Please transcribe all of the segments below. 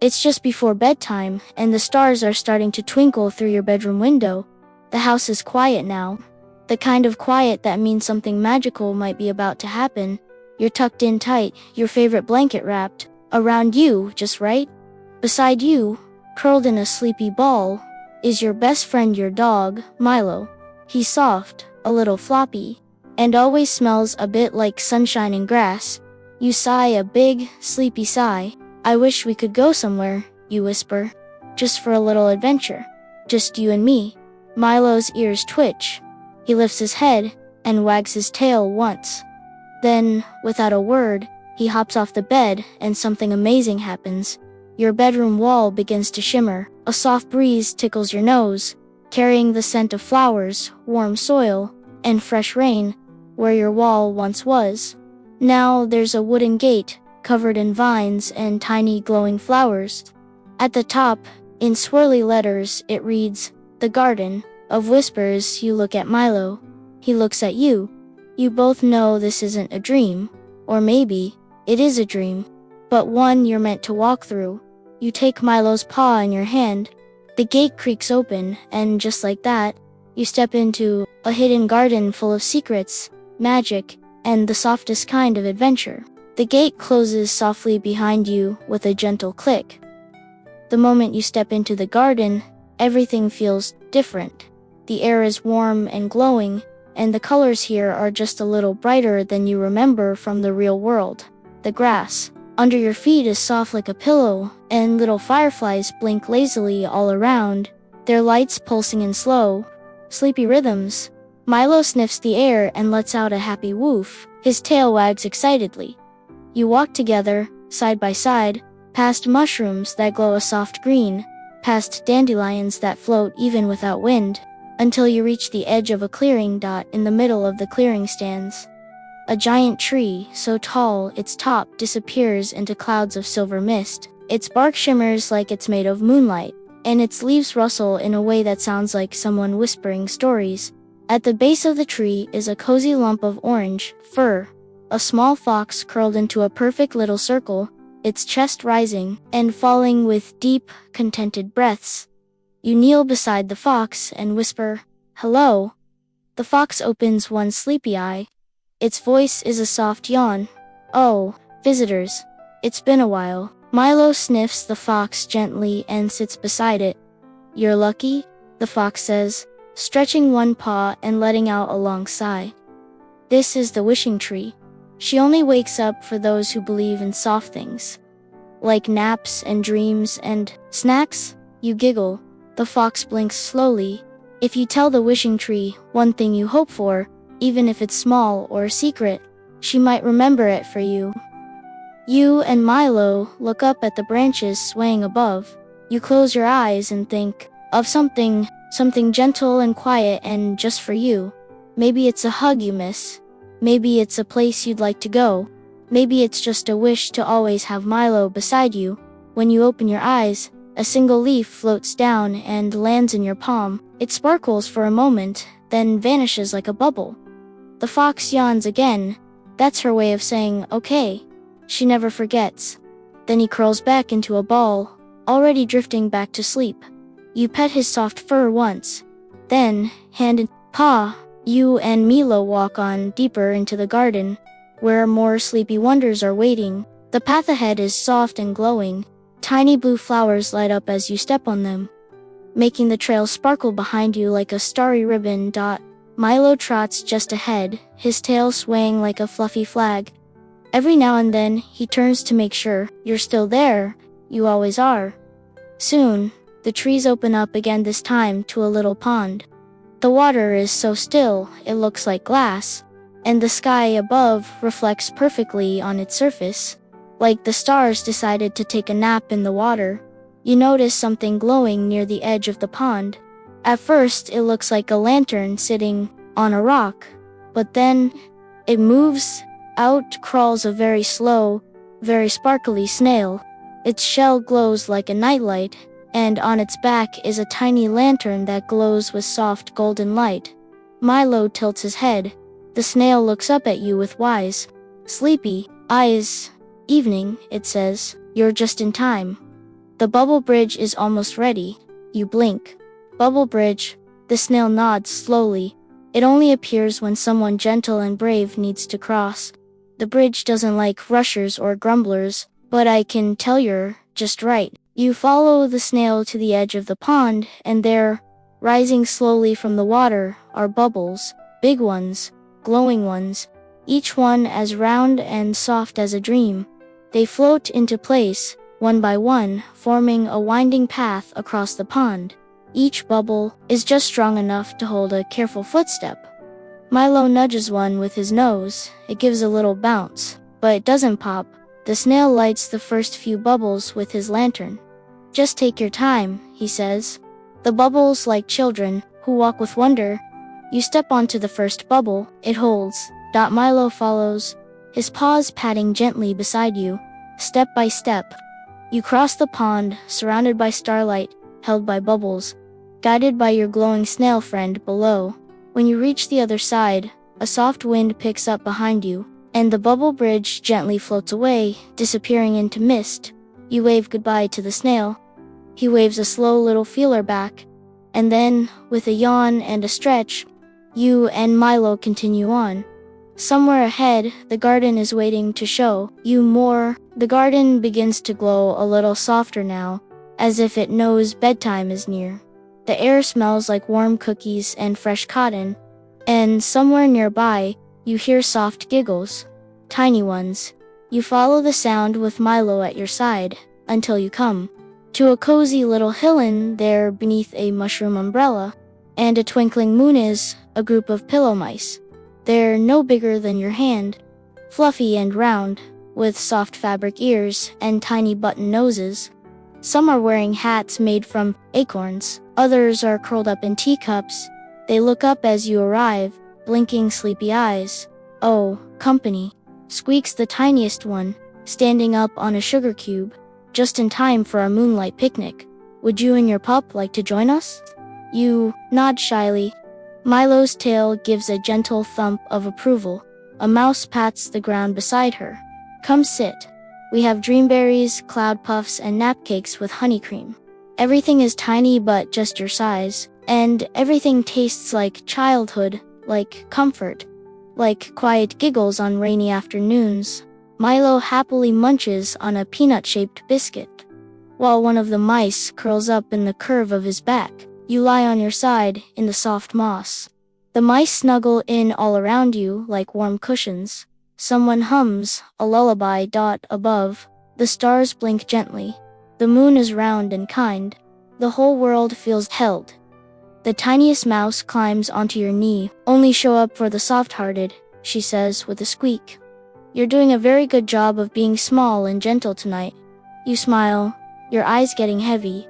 It's just before bedtime, and the stars are starting to twinkle through your bedroom window. The house is quiet now. The kind of quiet that means something magical might be about to happen. You're tucked in tight, your favorite blanket wrapped around you, just right. Beside you, curled in a sleepy ball, is your best friend, your dog, Milo. He's soft, a little floppy, and always smells a bit like sunshine and grass. You sigh a big, sleepy sigh. I wish we could go somewhere, you whisper. Just for a little adventure. Just you and me. Milo's ears twitch. He lifts his head and wags his tail once. Then, without a word, he hops off the bed and something amazing happens. Your bedroom wall begins to shimmer. A soft breeze tickles your nose, carrying the scent of flowers, warm soil, and fresh rain where your wall once was. Now there's a wooden gate covered in vines and tiny glowing flowers. At the top, in swirly letters, it reads, "The Garden of Whispers." You look at Milo. He looks at you. You both know this isn't a dream. Or maybe it is a dream, but one you're meant to walk through. You take Milo's paw in your hand. The gate creaks open, and just like that, you step into a hidden garden full of secrets, magic, and the softest kind of adventure. The gate closes softly behind you with a gentle click. The moment you step into the garden, everything feels different. The air is warm and glowing, and the colors here are just a little brighter than you remember from the real world. The grass under your feet is soft like a pillow, and little fireflies blink lazily all around, their lights pulsing in slow, sleepy rhythms. Milo sniffs the air and lets out a happy woof. His tail wags excitedly. You walk together, side by side, past mushrooms that glow a soft green, past dandelions that float even without wind, until you reach the edge of a clearing. In the middle of the clearing stands a giant tree, so tall its top disappears into clouds of silver mist. Its bark shimmers like it's made of moonlight, and its leaves rustle in a way that sounds like someone whispering stories. At the base of the tree is a cozy lump of orange fur, a small fox curled into a perfect little circle, its chest rising and falling with deep, contented breaths. You kneel beside the fox and whisper, "Hello." The fox opens one sleepy eye. Its voice is a soft yawn. "Oh, visitors. It's been a while." Milo sniffs the fox gently and sits beside it. "You're lucky," the fox says, stretching one paw and letting out a long sigh. "This is the wishing tree. She only wakes up for those who believe in soft things, like naps and dreams and snacks." You giggle. The fox blinks slowly. "If you tell the wishing tree one thing you hope for, even if it's small or a secret, she might remember it for you." You and Milo look up at the branches swaying above. You close your eyes and think of something gentle and quiet and just for you. Maybe it's a hug you miss. Maybe it's a place you'd like to go. Maybe it's just a wish to always have Milo beside you. When you open your eyes, a single leaf floats down and lands in your palm. It sparkles for a moment, then vanishes like a bubble. The fox yawns again. That's her way of saying, "Okay." She never forgets. Then he curls back into a ball, already drifting back to sleep. You pet his soft fur once. Then, hand in paw, you and Milo walk on deeper into the garden, where more sleepy wonders are waiting. The path ahead is soft and glowing. Tiny blue flowers light up as you step on them, making the trail sparkle behind you like a starry ribbon. Milo trots just ahead, his tail swaying like a fluffy flag. Every now and then, he turns to make sure you're still there. You always are. Soon, the trees open up again, this time to a little pond. The water is so still, it looks like glass, and the sky above reflects perfectly on its surface, like the stars decided to take a nap in the water. You notice something glowing near the edge of the pond. At first, it looks like a lantern sitting on a rock, but then it moves. Out crawls a very slow, very sparkly snail. Its shell glows like a nightlight, and on its back is a tiny lantern that glows with soft golden light. Milo tilts his head. The snail looks up at you with wise, sleepy eyes. "Evening," it says. "You're just in time." The bubble bridge is almost ready. You blink. Bubble bridge. The snail nods slowly. It only appears when someone gentle and brave needs to cross. The bridge doesn't like rushers or grumblers, but I can tell you're just right. You follow the snail to the edge of the pond, and there, rising slowly from the water, are bubbles, big ones, glowing ones, each one as round and soft as a dream. They float into place, one by one, forming a winding path across the pond. Each bubble is just strong enough to hold a careful footstep. Milo nudges one with his nose. It gives a little bounce, but it doesn't pop. The snail lights the first few bubbles with his lantern. Just take your time, he says. The bubbles like children who walk with wonder. You step onto the first bubble. It holds. Milo follows, his paws patting gently beside you. Step by step, you cross the pond, surrounded by starlight, held by bubbles, guided by your glowing snail friend below. When you reach the other side, a soft wind picks up behind you, and the bubble bridge gently floats away, disappearing into mist. You wave goodbye to the snail. He waves a slow little feeler back, and then, with a yawn and a stretch, you and Milo continue on. Somewhere ahead, the garden is waiting to show you more. The garden begins to glow a little softer now, as if it knows bedtime is near. The air smells like warm cookies and fresh cotton, and somewhere nearby, you hear soft giggles, tiny ones. You follow the sound with Milo at your side, until you come to a cozy little hillen there beneath a mushroom umbrella, and a twinkling moon is a group of pillow mice. They're no bigger than your hand, fluffy and round, with soft fabric ears and tiny button noses. Some are wearing hats made from acorns, others are curled up in teacups. They look up as you arrive, blinking sleepy eyes. Oh, company, squeaks the tiniest one, standing up on a sugar cube, just in time for our moonlight picnic. Would you and your pup like to join us? You nod shyly. Milo's tail gives a gentle thump of approval. A mouse pats the ground beside her. Come sit. We have dreamberries, cloud puffs, and nap cakes with honey cream. Everything is tiny but just your size, and everything tastes like childhood, like comfort, like quiet giggles on rainy afternoons. Milo happily munches on a peanut-shaped biscuit, while one of the mice curls up in the curve of his back. You lie on your side in the soft moss. The mice snuggle in all around you like warm cushions. Someone hums a lullaby. Above, the stars blink gently. The moon is round and kind. The whole world feels held. The tiniest mouse climbs onto your knee. Only show up for the soft-hearted, she says with a squeak. You're doing a very good job of being small and gentle tonight. You smile, your eyes getting heavy.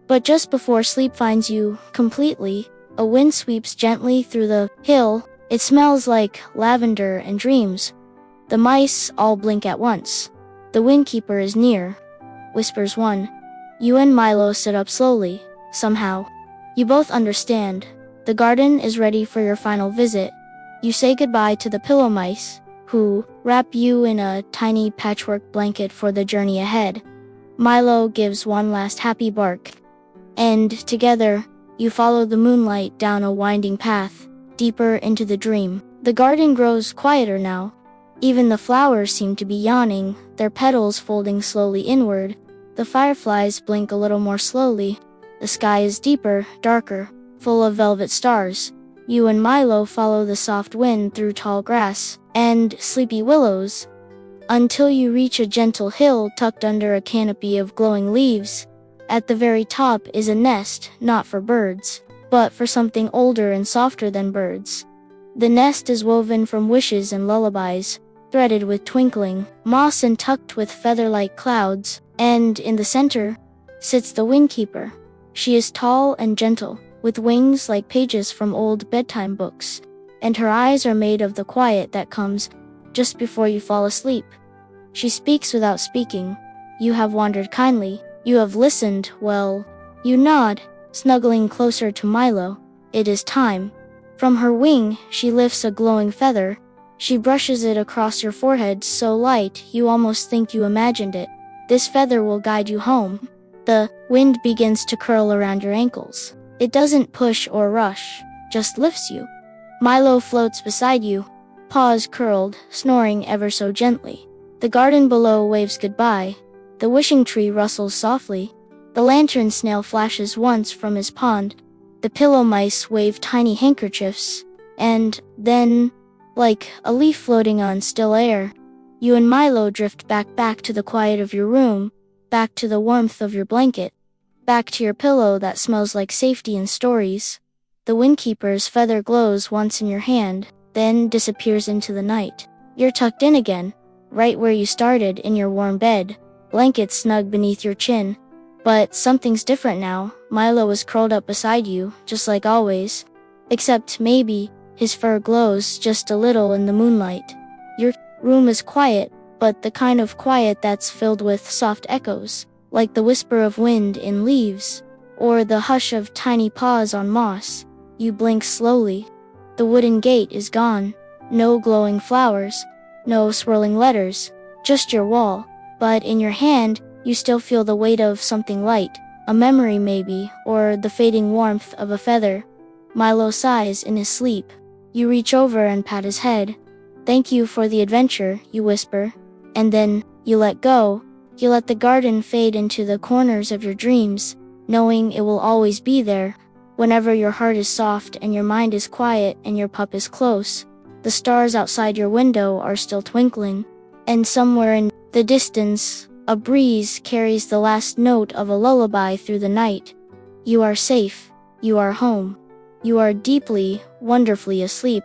But just before sleep finds you completely, a wind sweeps gently through the hill. It smells like lavender and dreams. The mice all blink at once. The Windkeeper is near, whispers one. You and Milo sit up slowly, somehow. You both understand. The garden is ready for your final visit. You say goodbye to the pillow mice, who wrap you in a tiny patchwork blanket for the journey ahead. Milo gives one last happy bark. And together, you follow the moonlight down a winding path, deeper into the dream. The garden grows quieter now. Even the flowers seem to be yawning, their petals folding slowly inward. The fireflies blink a little more slowly. The sky is deeper, darker, full of velvet stars. You and Milo follow the soft wind through tall grass and sleepy willows, until you reach a gentle hill tucked under a canopy of glowing leaves. At the very top is a nest, not for birds, but for something older and softer than birds. The nest is woven from wishes and lullabies, threaded with twinkling moss and tucked with feather-like clouds, and in the center sits the Windkeeper. She is tall and gentle, with wings like pages from old bedtime books, and her eyes are made of the quiet that comes just before you fall asleep. She speaks without speaking. You have wandered kindly. You have listened well. You nod, snuggling closer to Milo. It is time. From her wing, she lifts a glowing feather. She brushes it across your forehead so light you almost think you imagined it. This feather will guide you home. The wind begins to curl around your ankles. It doesn't push or rush, just lifts you. Milo floats beside you, paws curled, snoring ever so gently. The garden below waves goodbye. The wishing tree rustles softly. The lantern snail flashes once from his pond. The pillow mice wave tiny handkerchiefs. And then, like a leaf floating on still air, you and Milo drift back to the quiet of your room, back to the warmth of your blanket, back to your pillow that smells like safety and stories. The Windkeeper's feather glows once in your hand, then disappears into the night. You're tucked in again, right where you started, in your warm bed, blanket snug beneath your chin. But something's different now. Milo is curled up beside you, just like always. Except maybe, his fur glows just a little in the moonlight. Your room is quiet, but the kind of quiet that's filled with soft echoes, like the whisper of wind in leaves, or the hush of tiny paws on moss. You blink slowly. The wooden gate is gone. No glowing flowers, no swirling letters, just your wall. But in your hand, you still feel the weight of something light, a memory maybe, or the fading warmth of a feather. Milo sighs in his sleep. You reach over and pat his head. "Thank you for the adventure," you whisper. And then, you let go. You let the garden fade into the corners of your dreams, knowing it will always be there. Whenever your heart is soft and your mind is quiet and your pup is close, the stars outside your window are still twinkling. And somewhere in the distance, a breeze carries the last note of a lullaby through the night. You are safe. You are home. You are deeply, wonderfully asleep.